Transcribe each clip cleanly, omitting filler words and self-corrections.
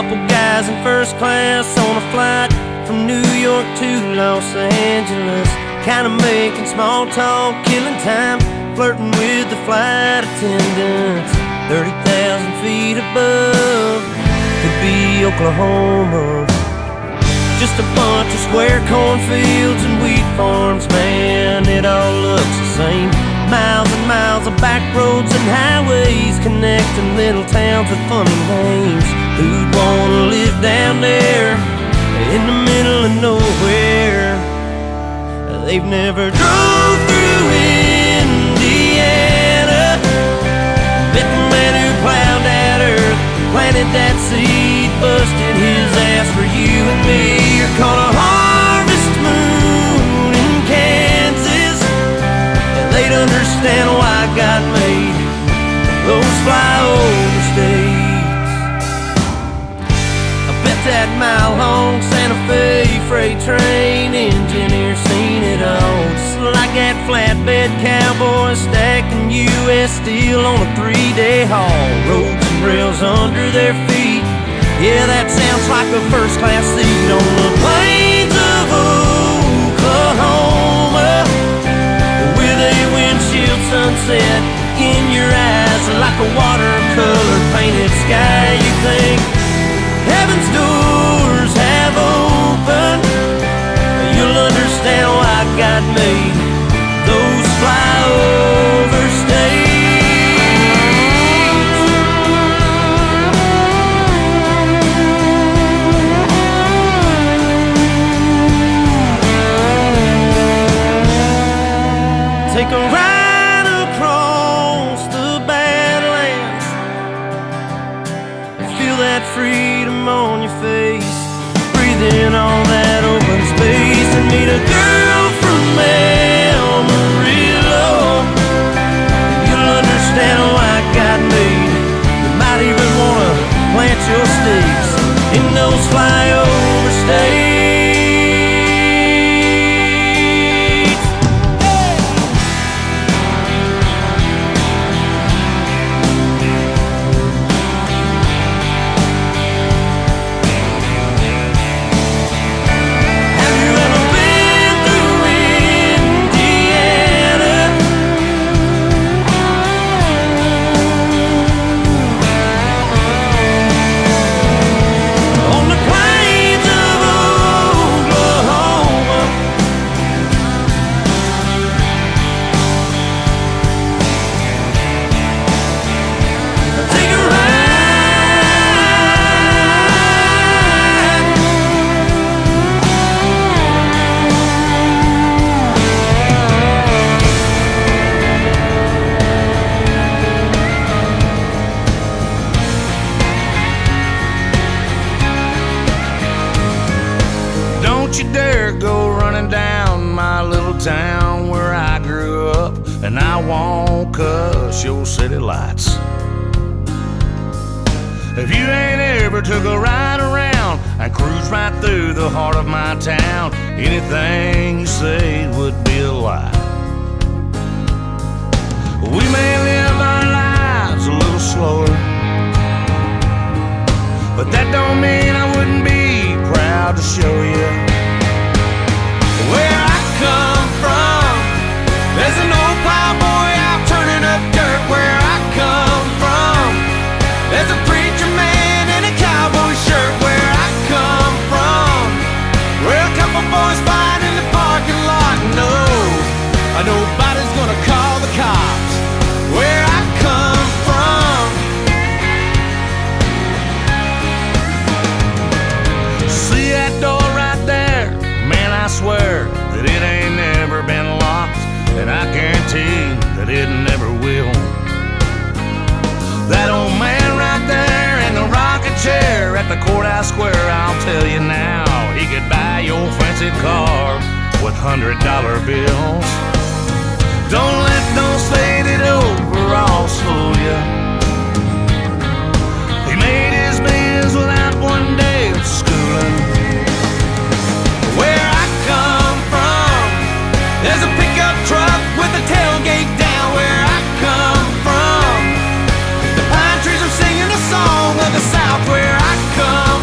Couple guys in first class on a flight from New York to Los Angeles, kinda making small talk, killing time, flirting with the flight attendants. 30,000 feet above, could be Oklahoma. Just a bunch of square cornfields and wheat farms, man, it all looks the same. Miles and miles of back roads and highways connecting little towns with funny names. Who'd wanna live down there in the middle of nowhere? They've never drove through Indiana, met the man who plowed that earth, planted that seed, busted his ass for you and me. You're caught a harvest moon in Kansas, and they'd understand why God made those flyover states. I bet that mile-long Santa Fe freight train engineer seen it all, just like that flatbed cowboy stacking U.S. steel on a 3-day haul. Roads and rails under their feet, yeah, that sounds like a first-class seat on the plains of Oklahoma, with a windshield sunset in your eyes like a watercolor painted sky. You think heaven's doors have opened, you'll understand why God made those flyover states. Take a ride across the Badlands, feel that freedom on your face, breathe in all that open space, and meet a girl from Amarillo. You'll understand why God made you might even wanna plant your stakes in those flyover states. Don't you dare go running down my little town where I grew up, and I won't cuss your city lights. If you ain't ever took a ride around and cruise right through the heart of my town, anything you say would be a lie. We may live our lives a little slower, but that don't mean I wouldn't be proud to show you where I come from. There's an old plowboy out turning up dirt where I come from. There's a preacher man in a cowboy shirt where I come from. Where a couple boys fight in the parking lot. No, nobody's gonna call the cops where I come from. See that door right there? Man, I swear that it ain't never been locked, and I guarantee that it never will. That old man right there in the rocking chair at the courthouse square, I'll tell you now, he could buy your fancy car with $100 bills. Don't let those faded overalls fool you. He made his bills without one day of schooling. Where I come from, there's a pickup truck with a tailgate down where I come from. The pine trees are singing a song of the South where I come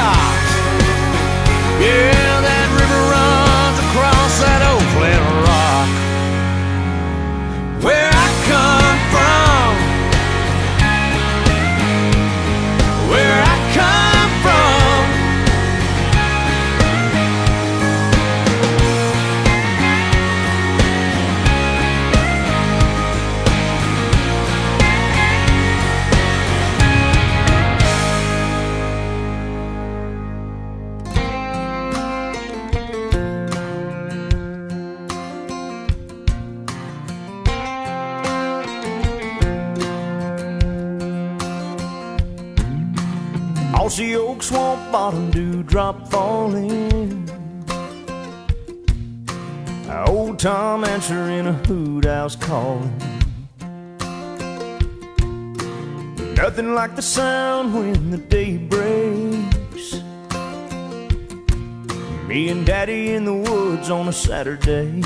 Wichita. Yeah, that river runs across that old flat rock. Where I come from, where I come from. Mossy oak, swamp bottom, dewdrop falling. Old Tom answering a hoot house calling. Nothing like the sound when the day breaks. Me and Daddy in the woods on a Saturday.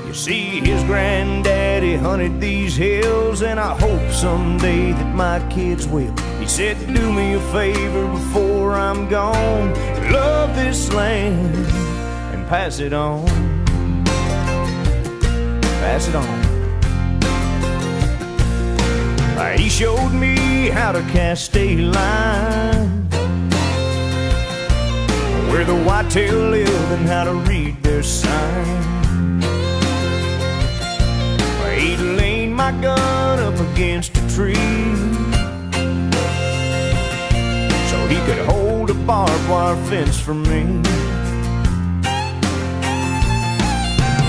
You see, his granddaddy hunted these hills, and I hope someday that my kids will. He said, do me a favor before I'm gone, love this land and pass it on. Pass it on. He showed me how to cast a line, where the whitetail live and how to read their sign. He leaned my gun up against a tree so he could hold a barbed wire fence for me.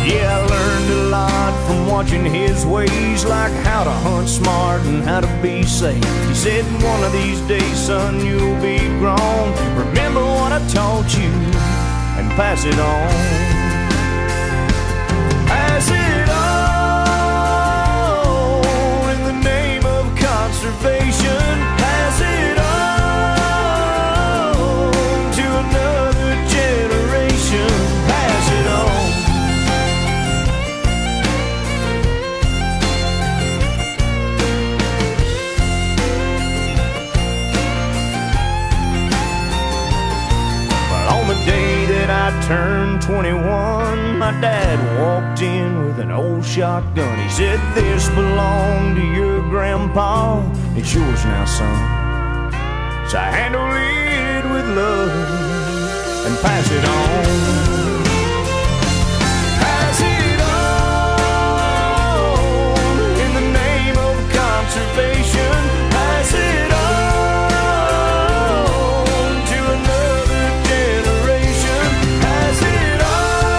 Yeah, I learned a lot from watching his ways, like how to hunt smart and how to be safe. He said, one of these days, son, you'll be grown. Remember what I taught you and pass it on. Pass it on. Conservation, pass it on to another generation. Pass it on. But on the day that I turned 21, my dad walked in with an old shotgun. He said, this belonged to your grandpa, it's yours now, son. So handle it with love and pass it on. Pass it on in the name of conservation. Pass it on to another generation. Pass it on.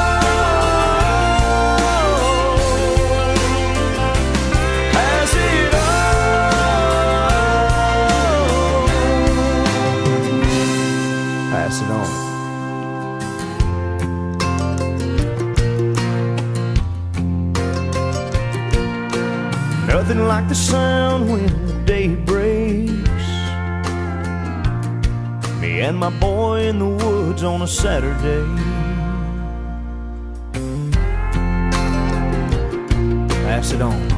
Pass it on. Pass it on. Nothing like the sound when the day breaks. Me and my boy in the woods on a Saturday. Pass it on.